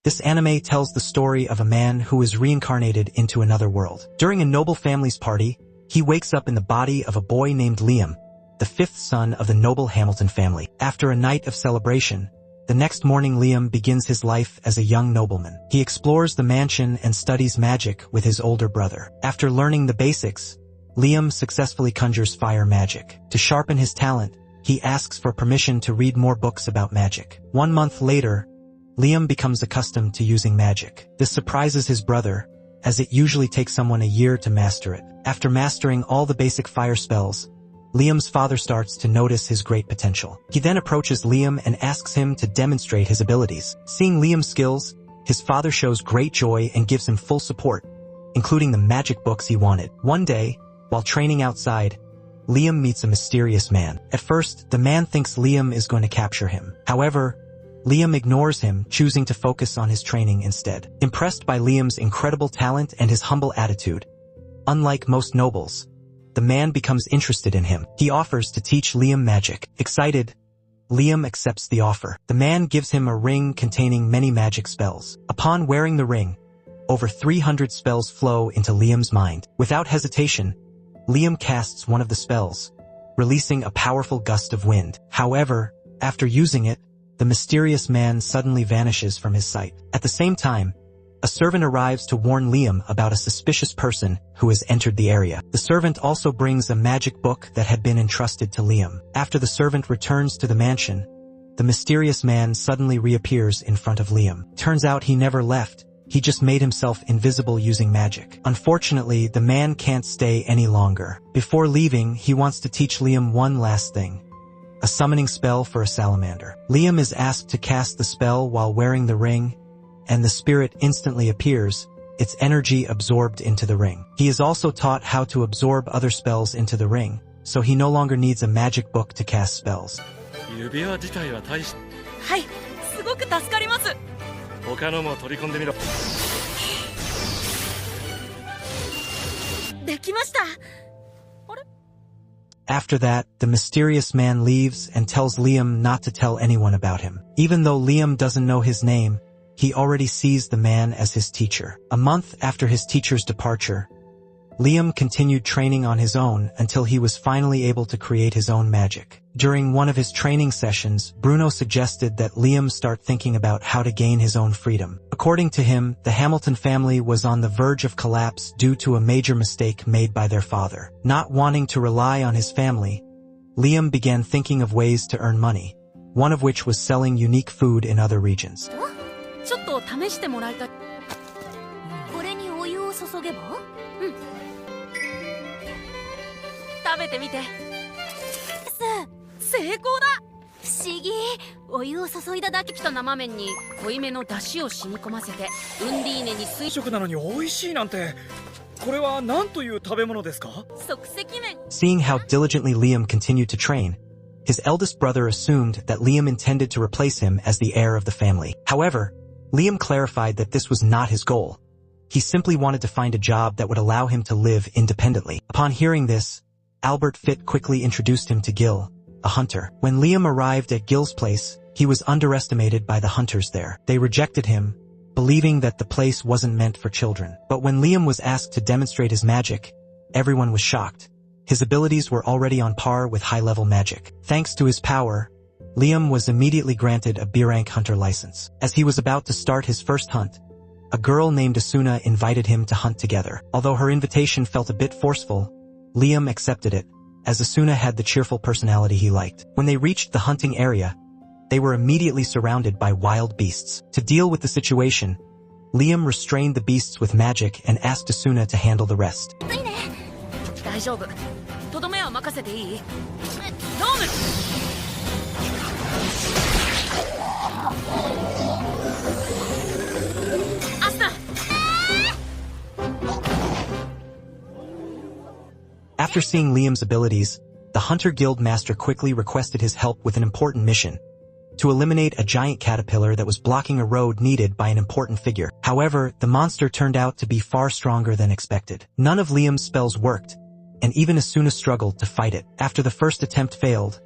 This anime tells the story of a man who is reincarnated into another world. During a noble family's party, he wakes up in the body of a boy named Liam, the fifth son of the noble Hamilton family. After a night of celebration, the next morning Liam begins his life as a young nobleman. He explores the mansion and studies magic with his older brother. After learning the basics, Liam successfully conjures fire magic. To sharpen his talent, he asks for permission to read more books about magic. 1 month later, Liam becomes accustomed to using magic. This surprises his brother, as it usually takes someone a year to master it. After mastering all the basic fire spells, Liam's father starts to notice his great potential. He then approaches Liam and asks him to demonstrate his abilities. Seeing Liam's skills, his father shows great joy and gives him full support, including the magic books he wanted. One day, while training outside, Liam meets a mysterious man. At first, the man thinks Liam is going to capture him. However, Liam ignores him, choosing to focus on his training instead. Impressed by Liam's incredible talent and his humble attitude, unlike most nobles, the man becomes interested in him. He offers to teach Liam magic. Excited, Liam accepts the offer. The man gives him a ring containing many magic spells. Upon wearing the ring, over 300 spells flow into Liam's mind. Without hesitation, Liam casts one of the spells, releasing a powerful gust of wind. However, after using it, the mysterious man suddenly vanishes from his sight. At the same time, a servant arrives to warn Liam about a suspicious person who has entered the area. The servant also brings a magic book that had been entrusted to Liam. After the servant returns to the mansion, the mysterious man suddenly reappears in front of Liam. Turns out he never left. He just made himself invisible using magic. Unfortunately, the man can't stay any longer. Before leaving, he wants to teach Liam one last thing: a summoning spell for a salamander. Liam is asked to cast the spell while wearing the ring, and the spirit instantly appears, its energy absorbed into the ring. He is also taught how to absorb other spells into the ring, so he no longer needs a magic book to cast spells. 指輪自体は大しはい、すごく助かります。他のも取り込んでみろ。できました。あれ？ After that, the mysterious man leaves and tells Liam not to tell anyone about him. Even though Liam doesn't know his name, he already sees the man as his teacher. A month after his teacher's departure, Liam continued training on his own until he was finally able to create his own magic. During one of his training sessions, Bruno suggested that Liam start thinking about how to gain his own freedom. According to him, the Hamilton family was on the verge of collapse due to a major mistake made by their father. Not wanting to rely on his family, Liam began thinking of ways to earn money, one of which was selling unique food in other regions. ちょっと試してもらいたい。これにお湯を注げば？うん。食べてみて。成功だ。不思議。お湯を注いだだけきた生麺に濃いめの出汁を染み込ませて、ウンディーネに水食なのに美味しいなんて。これは何という食べ物ですか？即席麺。Seeing how diligently Liam continued to train, his eldest brother assumed that Liam intended to replace him as the heir of the family. However, Liam clarified that this was not his goal. He simply wanted to find a job that would allow him to live independently. Upon hearing this, Albert Fitt quickly introduced him to Gil, a hunter. When Liam arrived at Gil's place, he was underestimated by the hunters there. They rejected him, believing that the place wasn't meant for children. But when Liam was asked to demonstrate his magic, everyone was shocked. His abilities were already on par with high-level magic. Thanks to his power, Liam was immediately granted a B-rank hunter license. As he was about to start his first hunt, a girl named Asuna invited him to hunt together. Although her invitation felt a bit forceful, Liam accepted it, as Asuna had the cheerful personality he liked. When they reached the hunting area, they were immediately surrounded by wild beasts. To deal with the situation, Liam restrained the beasts with magic and asked Asuna to handle the rest. 大丈夫。とどめは任せていい？ノーム！ After seeing Liam's abilities, the Hunter Guild Master quickly requested his help with an important mission: to eliminate a giant caterpillar that was blocking a road needed by an important figure. However, the monster turned out to be far stronger than expected. None of Liam's spells worked, and even Asuna struggled to fight it. After the first attempt failed,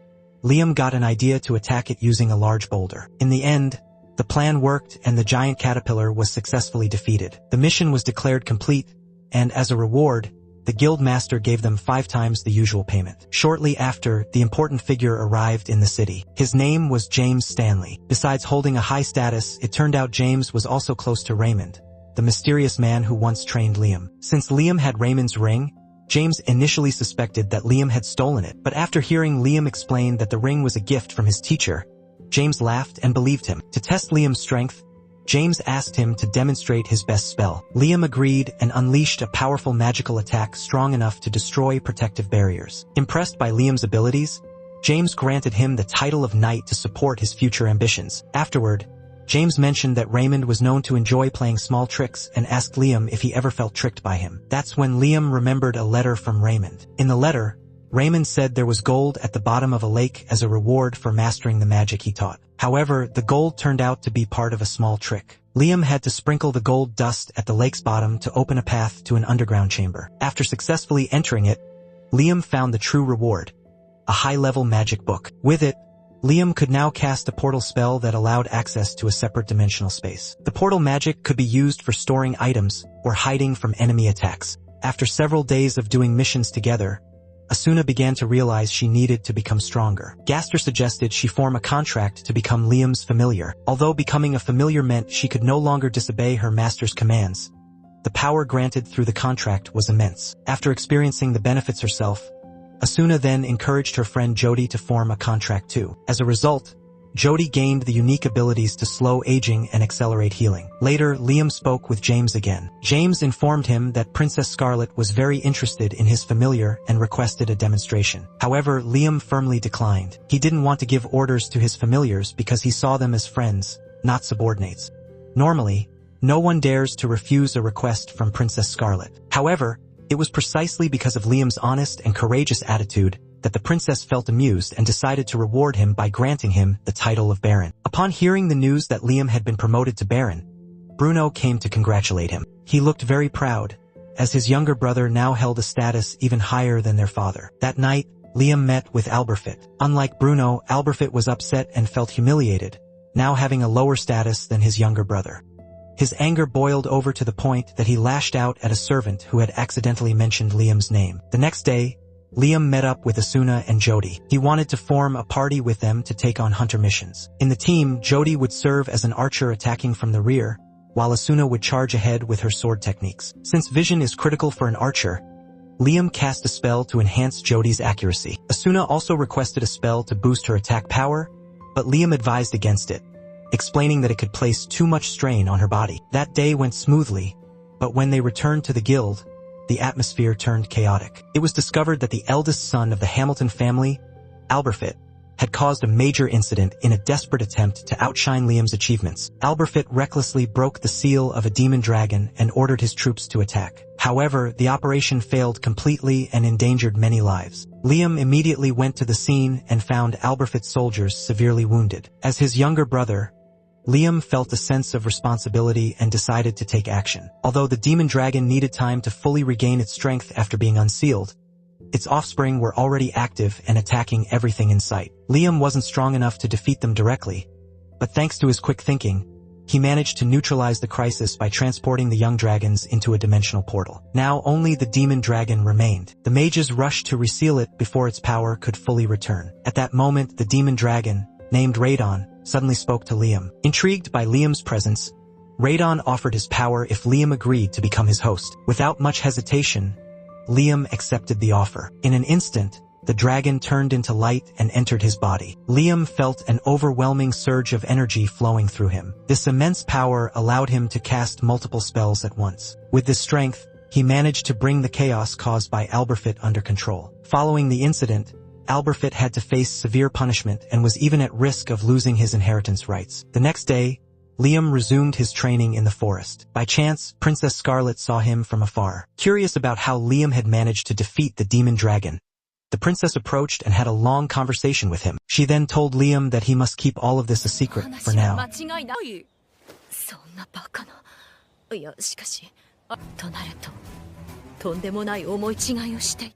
Liam got an idea to attack it using a large boulder. In the end, The plan worked and the giant caterpillar was successfully defeated. The mission was declared complete, and as a reward, the guild master gave them 5 times the usual payment. Shortly after, the important figure arrived in the city. His name was James Stanley. Besides holding a high status, it turned out James was also close to Raymond, the mysterious man who once trained Liam. Since Liam had Raymond's ring, James initially suspected that Liam had stolen it, but after hearing Liam explain that the ring was a gift from his teacher, James laughed and believed him. To test Liam's strength, James asked him to demonstrate his best spell. Liam agreed and unleashed a powerful magical attack strong enough to destroy protective barriers. Impressed by Liam's abilities, James granted him the title of knight to support his future ambitions. Afterward, James mentioned that Raymond was known to enjoy playing small tricks and asked Liam if he ever felt tricked by him. That's when Liam remembered a letter from Raymond. In the letter, Raymond said there was gold at the bottom of a lake as a reward for mastering the magic he taught. However, the gold turned out to be part of a small trick. Liam had to sprinkle the gold dust at the lake's bottom to open a path to an underground chamber. After successfully entering it, Liam found the true reward, a high-level magic book. With it, Liam could now cast a portal spell that allowed access to a separate dimensional space. The portal magic could be used for storing items or hiding from enemy attacks. After several days of doing missions together, Asuna began to realize she needed to become stronger. Gaster suggested she form a contract to become Liam's familiar. Although becoming a familiar meant she could no longer disobey her master's commands, the power granted through the contract was immense. After experiencing the benefits herself, Asuna then encouraged her friend Jody to form a contract too. As a result, Jody gained the unique abilities to slow aging and accelerate healing. Later, Liam spoke with James again. James informed him that Princess Scarlet was very interested in his familiar and requested a demonstration. However, Liam firmly declined. He didn't want to give orders to his familiars because he saw them as friends, not subordinates. Normally, no one dares to refuse a request from Princess Scarlet. However, it was precisely because of Liam's honest and courageous attitude that the princess felt amused and decided to reward him by granting him the title of Baron. Upon hearing the news that Liam had been promoted to Baron, Bruno came to congratulate him. He looked very proud, as his younger brother now held a status even higher than their father. That night, Liam met with Alberfit. Unlike Bruno, Alberfit was upset and felt humiliated, now having a lower status than his younger brother. His anger boiled over to the point that he lashed out at a servant who had accidentally mentioned Liam's name. The next day, Liam met up with Asuna and Jody. He wanted to form a party with them to take on hunter missions. In the team, Jody would serve as an archer attacking from the rear, while Asuna would charge ahead with her sword techniques. Since vision is critical for an archer, Liam cast a spell to enhance Jody's accuracy. Asuna also requested a spell to boost her attack power, but Liam advised against it, explaining that it could place too much strain on her body. That day went smoothly, but when they returned to the guild, the atmosphere turned chaotic. It was discovered that the eldest son of the Hamilton family, Alberfit, had caused a major incident in a desperate attempt to outshine Liam's achievements. Alberfit recklessly broke the seal of a demon dragon and ordered his troops to attack. However, the operation failed completely and endangered many lives. Liam immediately went to the scene and found Alberfit's soldiers severely wounded. As his younger brother, Liam felt a sense of responsibility and decided to take action. Although the demon dragon needed time to fully regain its strength after being unsealed, its offspring were already active and attacking everything in sight. Liam wasn't strong enough to defeat them directly, but thanks to his quick thinking, he managed to neutralize the crisis by transporting the young dragons into a dimensional portal. Now only the demon dragon remained. The mages rushed to reseal it before its power could fully return. At that moment, the demon dragon, named Radon, suddenly spoke to Liam. Intrigued by Liam's presence, Radon offered his power if Liam agreed to become his host. Without much hesitation, Liam accepted the offer. In an instant, the dragon turned into light and entered his body. Liam felt an overwhelming surge of energy flowing through him. This immense power allowed him to cast multiple spells at once. With this strength, he managed to bring the chaos caused by Alberfit under control. Following the incident, Alberfit had to face severe punishment and was even at risk of losing his inheritance rights. The next day, Liam resumed his training in the forest. By chance, Princess Scarlet saw him from afar. Curious about how Liam had managed to defeat the demon dragon, the princess approached and had a long conversation with him. She then told Liam that he must keep all of this a secret for now. そんなバカな。いや、しかし、となると、とんでもない思い違いをして